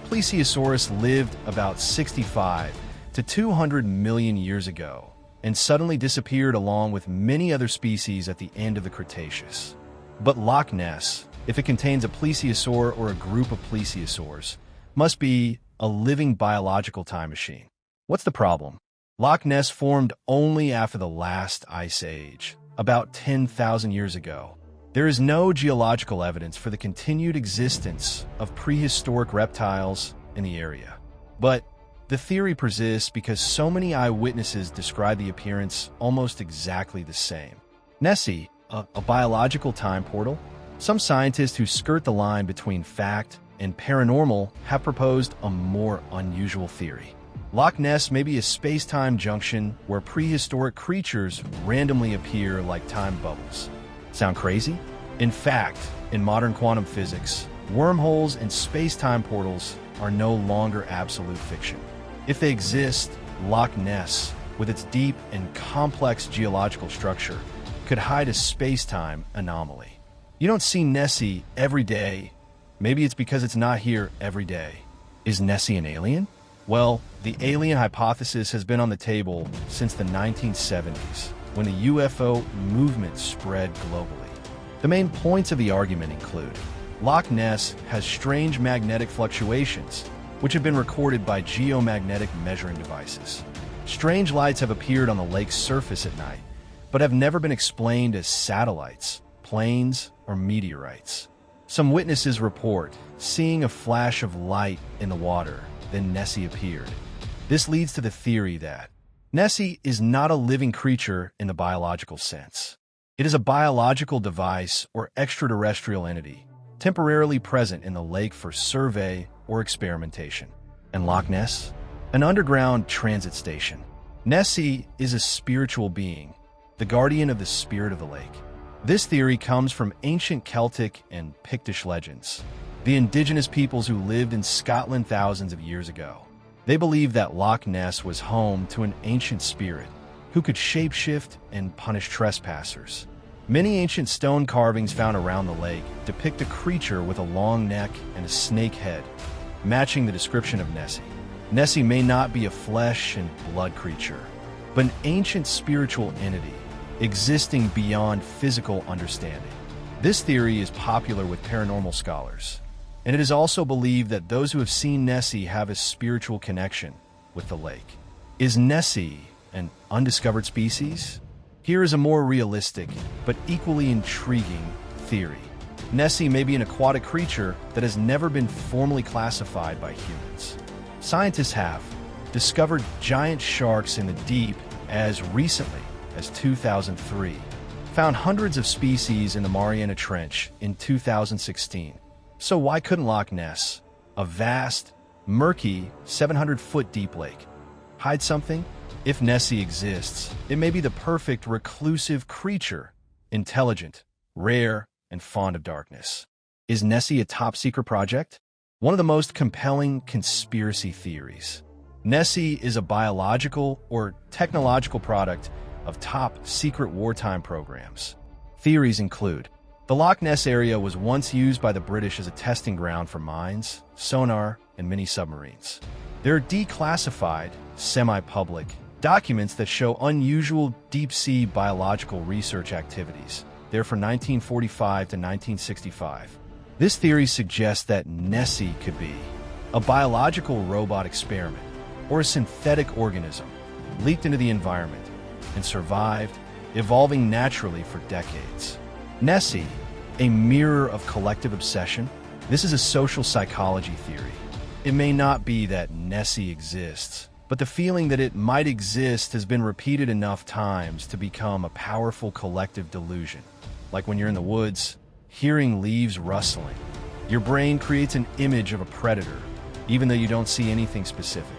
Plesiosaurus lived about 65 to 200 million years ago and suddenly disappeared along with many other species at the end of the Cretaceous. But Loch Ness, if it contains a plesiosaur or a group of plesiosaurs, must be a living biological time machine. What's the problem? Loch Ness formed only after the last ice age, about 10,000 years ago. There is no geological evidence for the continued existence of prehistoric reptiles in the area. But the theory persists because so many eyewitnesses describe the appearance almost exactly the same. Nessie, a biological time portal? Some scientists who skirt the line between fact and paranormal have proposed a more unusual theory. Loch Ness may be a space-time junction where prehistoric creatures randomly appear like time bubbles. Sound crazy? In fact, in modern quantum physics, wormholes and space-time portals are no longer absolute fiction. If they exist, Loch Ness, with its deep and complex geological structure, could hide a space-time anomaly. You don't see Nessie every day. Maybe it's because it's not here every day. Is Nessie an alien? Well, the alien hypothesis has been on the table since the 1970s, when the UFO movement spread globally. The main points of the argument include Loch Ness has strange magnetic fluctuations, which have been recorded by geomagnetic measuring devices. Strange lights have appeared on the lake's surface at night, but have never been explained as satellites, planes, or meteorites. Some witnesses report seeing a flash of light in the water, then Nessie appeared. This leads to the theory that Nessie is not a living creature in the biological sense. It is a biological device or extraterrestrial entity, temporarily present in the lake for survey or experimentation. And Loch Ness? An underground transit station. Nessie is a spiritual being, the guardian of the spirit of the lake. This theory comes from ancient Celtic and Pictish legends, the indigenous peoples who lived in Scotland thousands of years ago. They believed that Loch Ness was home to an ancient spirit who could shapeshift and punish trespassers. Many ancient stone carvings found around the lake depict a creature with a long neck and a snake head, matching the description of Nessie. Nessie may not be a flesh and blood creature, but an ancient spiritual entity existing beyond physical understanding. This theory is popular with paranormal scholars, and it is also believed that those who have seen Nessie have a spiritual connection with the lake. Is Nessie an undiscovered species? Here is a more realistic, but equally intriguing theory. Nessie may be an aquatic creature that has never been formally classified by humans. Scientists have discovered giant sharks in the deep as recently as 2003, found hundreds of species in the Mariana Trench in 2016. So why couldn't Loch Ness, a vast, murky, 700-foot deep lake, hide something? If Nessie exists, it may be the perfect reclusive creature, intelligent, rare, and fond of darkness. Is Nessie a top-secret project? One of the most compelling conspiracy theories. Nessie is a biological or technological product of top-secret wartime programs. Theories include the Loch Ness area was once used by the British as a testing ground for mines, sonar, and mini submarines. There are declassified, semi-public documents that show unusual deep-sea biological research activities there from 1945 to 1965. This theory suggests that Nessie could be a biological robot experiment or a synthetic organism leaked into the environment and survived, evolving naturally for decades. Nessie, a mirror of collective obsession? This is a social psychology theory. It may not be that Nessie exists, but the feeling that it might exist has been repeated enough times to become a powerful collective delusion. Like when you're in the woods, hearing leaves rustling, your brain creates an image of a predator, even though you don't see anything specific.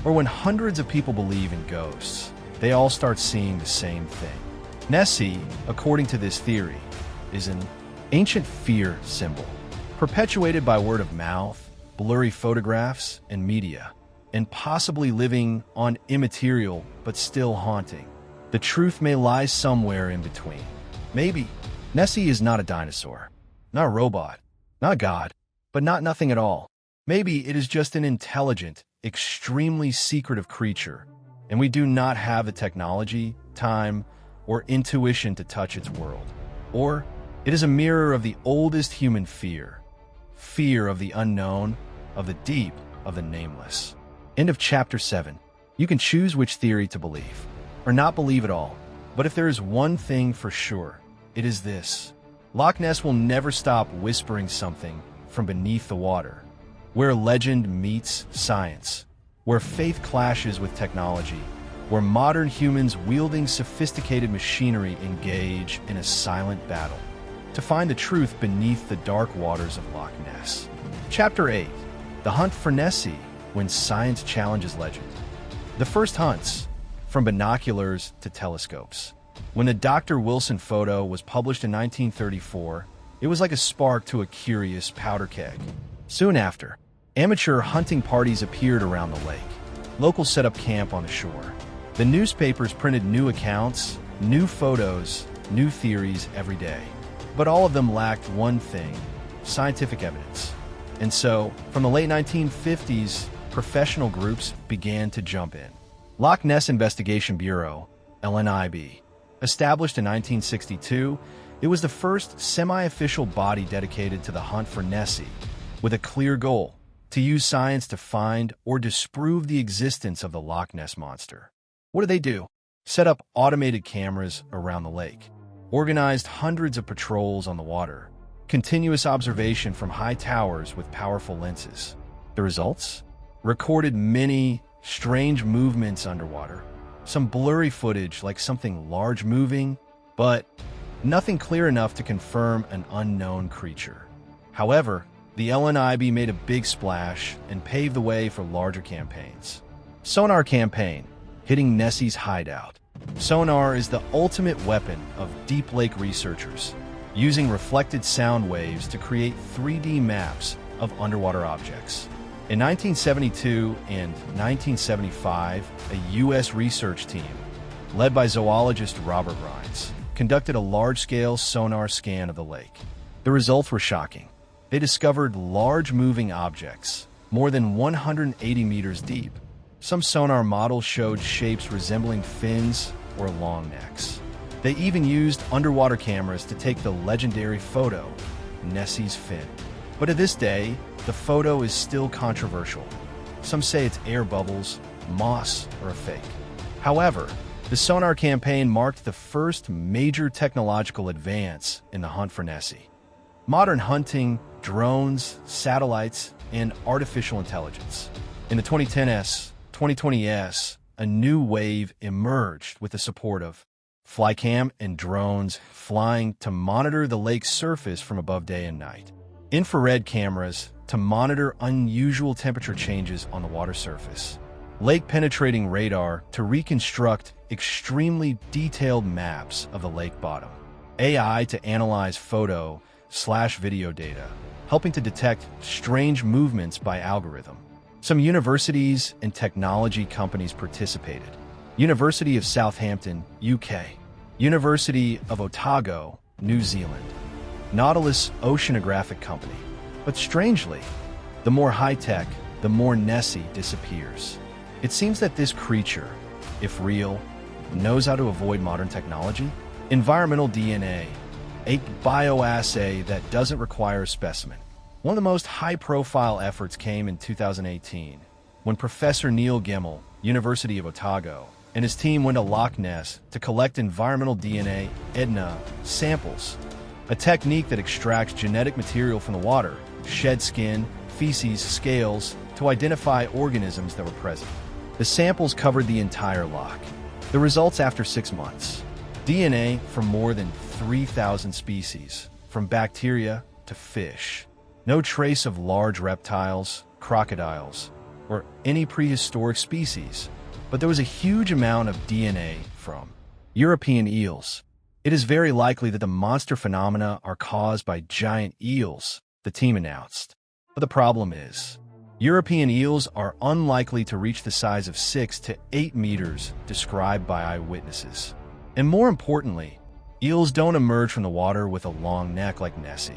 Or when hundreds of people believe in ghosts, they all start seeing the same thing. Nessie, according to this theory, is an ancient fear symbol, perpetuated by word of mouth, blurry photographs, and media, and possibly living on immaterial but still haunting The truth may lie somewhere in between. Maybe Nessie is not a dinosaur, not a robot, not God, but not nothing at all. Maybe it is just an intelligent, extremely secretive creature, and we do not have the technology, time, or intuition to touch its world. Or it is a mirror of the oldest human fear. Fear of the unknown, of the deep, of the nameless. End of chapter 7. You can choose which theory to believe, or not believe at all. But if there is one thing for sure, it is this. Loch Ness will never stop whispering something from beneath the water. Where legend meets science, where faith clashes with technology, where modern humans wielding sophisticated machinery engage in a silent battle to find the truth beneath the dark waters of Loch Ness. Chapter 8. The Hunt for Nessie, when science challenges legend. The first hunts, from binoculars to telescopes. When the Dr. Wilson photo was published in 1934, it was like a spark to a curious powder keg. Soon after, amateur hunting parties appeared around the lake. Locals set up camp on the shore. The newspapers printed new accounts, new photos, new theories every day. But all of them lacked one thing: scientific evidence. And so, from the late 1950s, professional groups began to jump in. Loch Ness Investigation Bureau, LNIB. Established in 1962, it was the first semi-official body dedicated to the hunt for Nessie, with a clear goal: to use science to find or disprove the existence of the Loch Ness Monster. What do? Set up automated cameras around the lake, organized hundreds of patrols on the water, continuous observation from high towers with powerful lenses. The results? Recorded many strange movements underwater, some blurry footage like something large moving, but nothing clear enough to confirm an unknown creature. However, the LNIB made a big splash and paved the way for larger campaigns. Sonar campaign, hitting Nessie's hideout. Sonar is the ultimate weapon of deep lake researchers, using reflected sound waves to create 3D maps of underwater objects. In 1972 and 1975, a U.S. research team, led by zoologist Robert Rines, conducted a large-scale sonar scan of the lake. The results were shocking. They discovered large moving objects, more than 180 meters deep. Some sonar models showed shapes resembling fins or long necks. They even used underwater cameras to take the legendary photo, Nessie's fin. But to this day, the photo is still controversial. Some say it's air bubbles, moss, or a fake. However, the sonar campaign marked the first major technological advance in the hunt for Nessie. Modern hunting, drones, satellites, and artificial intelligence. In the 2020s, a new wave emerged with the support of flycam and drones flying to monitor the lake's surface from above day and night. Infrared cameras to monitor unusual temperature changes on the water surface. Lake-penetrating radar to reconstruct extremely detailed maps of the lake bottom. AI to analyze photo/video data, helping to detect strange movements by algorithm. Some universities and technology companies participated. University of Southampton, UK. University of Otago, New Zealand. Nautilus Oceanographic Company. But strangely, the more high-tech, the more Nessie disappears. It seems that this creature, if real, knows how to avoid modern technology. Environmental DNA, a bioassay that doesn't require a specimen. One of the most high-profile efforts came in 2018, when Professor Neil Gemmell, University of Otago, and his team went to Loch Ness to collect environmental DNA (EDNA) samples, a technique that extracts genetic material from the water, shed skin, feces, scales, to identify organisms that were present. The samples covered the entire loch. The results after 6 months. DNA from more than 3,000 species, from bacteria to fish. No trace of large reptiles, crocodiles, or any prehistoric species, but there was a huge amount of DNA from European eels. It is very likely that the monster phenomena are caused by giant eels, the team announced. But the problem is, European eels are unlikely to reach the size of 6 to 8 meters described by eyewitnesses. And more importantly, eels don't emerge from the water with a long neck like Nessie.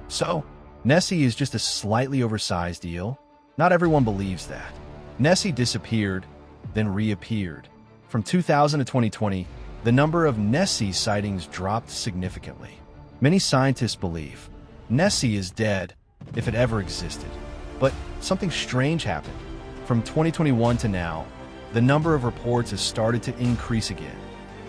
So, Nessie is just a slightly oversized eel? Not everyone believes that. Nessie disappeared, then reappeared. From 2000 to 2020, the number of Nessie sightings dropped significantly. Many scientists believe Nessie is dead, if it ever existed. But something strange happened. From 2021 to now, the number of reports has started to increase again,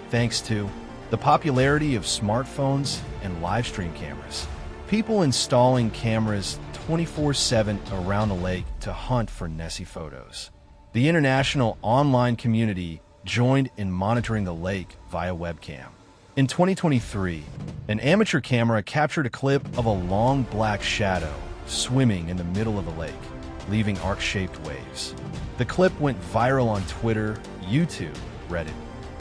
thanks to the popularity of smartphones and live stream cameras. People installing cameras 24/7 around the lake to hunt for Nessie photos. The international online community joined in monitoring the lake via webcam. In 2023, an amateur camera captured a clip of a long black shadow swimming in the middle of the lake, leaving arc-shaped waves. The clip went viral on Twitter, YouTube, Reddit.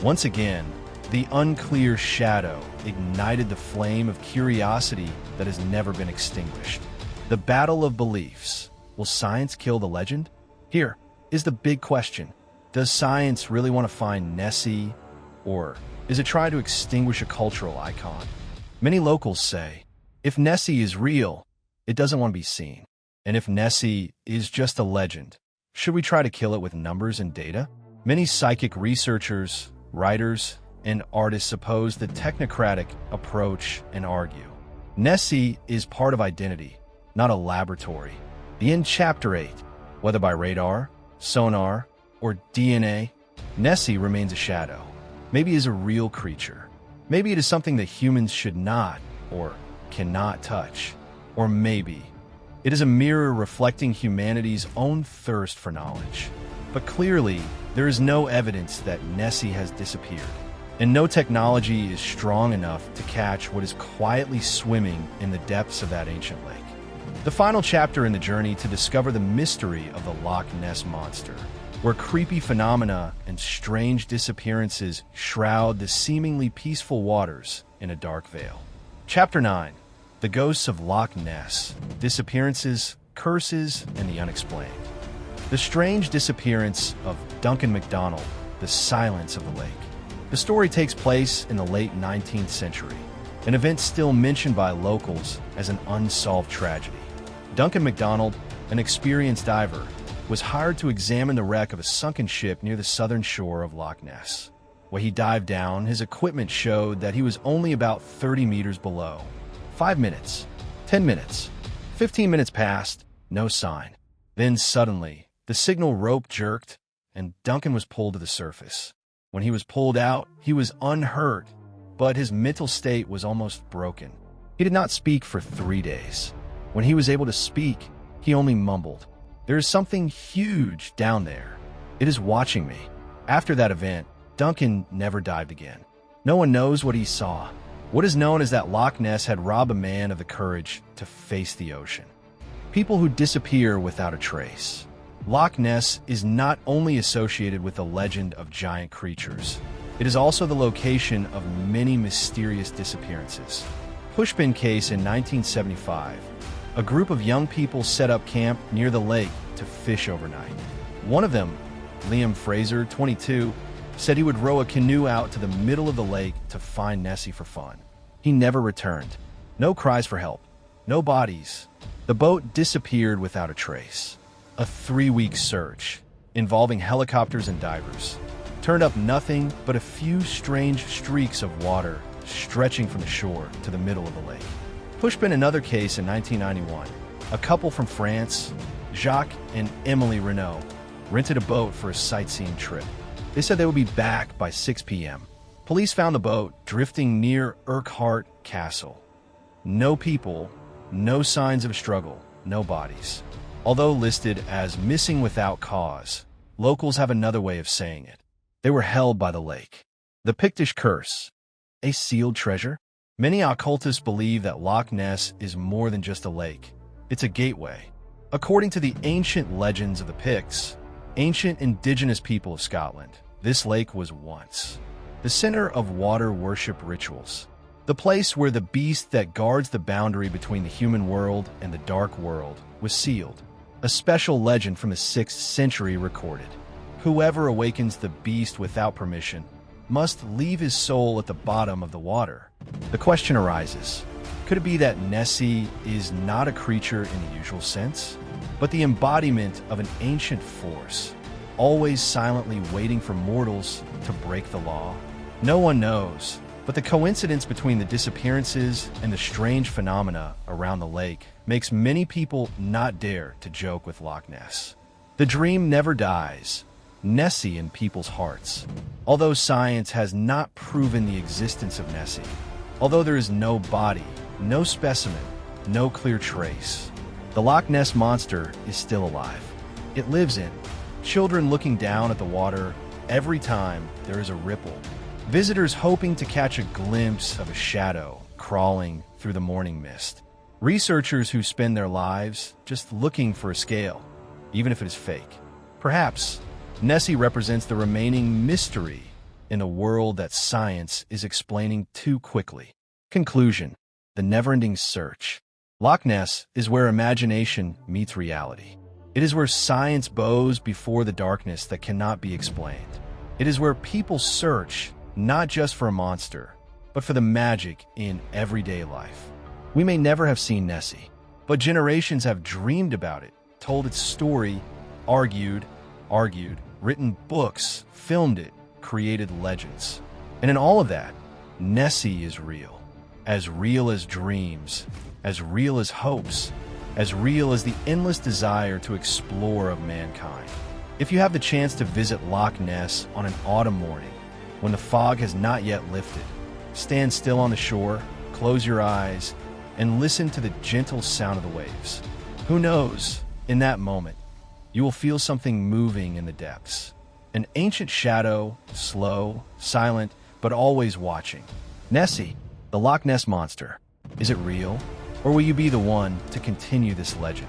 Once again, the unclear shadow ignited the flame of curiosity that has never been extinguished. The battle of beliefs. Will science kill the legend? Here is the big question. Does science really want to find Nessie, or is it trying to extinguish a cultural icon? Many locals say, if Nessie is real, it doesn't want to be seen. And if Nessie is just a legend, should we try to kill it with numbers and data? Many psychic researchers, writers, and artists oppose the technocratic approach and argue Nessie is part of identity, not a laboratory. In Chapter 8, whether by radar, sonar, or DNA, Nessie remains a shadow. Maybe it is a real creature. Maybe it is something that humans should not or cannot touch. Or maybe it is a mirror reflecting humanity's own thirst for knowledge. But clearly, there is no evidence that Nessie has disappeared, and no technology is strong enough to catch what is quietly swimming in the depths of that ancient lake. The final chapter in the journey to discover the mystery of the Loch Ness Monster, where creepy phenomena and strange disappearances shroud the seemingly peaceful waters in a dark veil. Chapter 9. The Ghosts of Loch Ness, Disappearances, Curses, and the Unexplained. The strange disappearance of Duncan MacDonald, the silence of the lake. The story takes place in the late 19th century, an event still mentioned by locals as an unsolved tragedy. Duncan MacDonald, an experienced diver, was hired to examine the wreck of a sunken ship near the southern shore of Loch Ness. When he dived down, his equipment showed that he was only about 30 meters below. 5 minutes, 10 minutes, 15 minutes passed, no sign. Then suddenly, the signal rope jerked, and Duncan was pulled to the surface. When he was pulled out, he was unhurt, but his mental state was almost broken. He did not speak for 3 days. When he was able to speak, he only mumbled, "There is something huge down there. It is watching me." After that event, Duncan never dived again. No one knows what he saw. What is known is that Loch Ness had robbed a man of the courage to face the ocean. People who disappear without a trace. Loch Ness is not only associated with the legend of giant creatures, it is also the location of many mysterious disappearances. Pushpin case in 1975. A group of young people set up camp near the lake to fish overnight. One of them, Liam Fraser, 22, said he would row a canoe out to the middle of the lake to find Nessie for fun. He never returned. No cries for help. No bodies. The boat disappeared without a trace. A 3-week search, involving helicopters and divers, turned up nothing but a few strange streaks of water stretching from the shore to the middle of the lake. Pushpin another case in 1991. A couple from France, Jacques and Emily Renault, rented a boat for a sightseeing trip. They said they would be back by 6 p.m. Police found the boat drifting near Urquhart Castle. No people, no signs of a struggle, no bodies. Although listed as missing without cause, locals have another way of saying it. They were held by the lake. The Pictish Curse. A sealed treasure? Many occultists believe that Loch Ness is more than just a lake. It's a gateway. According to the ancient legends of the Picts, ancient indigenous people of Scotland, this lake was once the center of water worship rituals, the place where the beast that guards the boundary between the human world and the dark world was sealed. A special legend from the 6th century recorded, "Whoever awakens the beast without permission must leave his soul at the bottom of the water. The question arises, could it be that Nessie is not a creature in the usual sense, but the embodiment of an ancient force, always silently waiting for mortals to break the law? No one knows, but the coincidence between the disappearances and the strange phenomena around the lake makes many people not dare to joke with Loch Ness. The dream never dies, Nessie in people's hearts. Although science has not proven the existence of Nessie, although there is no body, no specimen, no clear trace, the Loch Ness Monster is still alive. It lives in children looking down at the water every time there is a ripple, visitors hoping to catch a glimpse of a shadow crawling through the morning mist, researchers who spend their lives just looking for a scale, even if it is fake. Perhaps Nessie represents the remaining mystery in a world that science is explaining too quickly. Conclusion: the never-ending search. Loch Ness is where imagination meets reality. It is where science bows before the darkness that cannot be explained. It is where people search not just for a monster, but for the magic in everyday life. We may never have seen Nessie, but generations have dreamed about it, told its story, argued, written books, filmed it, created legends. And in all of that, Nessie is real as dreams, as real as hopes, as real as the endless desire to explore of mankind. If you have the chance to visit Loch Ness on an autumn morning, when the fog has not yet lifted, stand still on the shore, close your eyes, and listen to the gentle sound of the waves. Who knows, in that moment, you will feel something moving in the depths. An ancient shadow, slow, silent, but always watching. Nessie, the Loch Ness Monster. Is it real? Or will you be the one to continue this legend?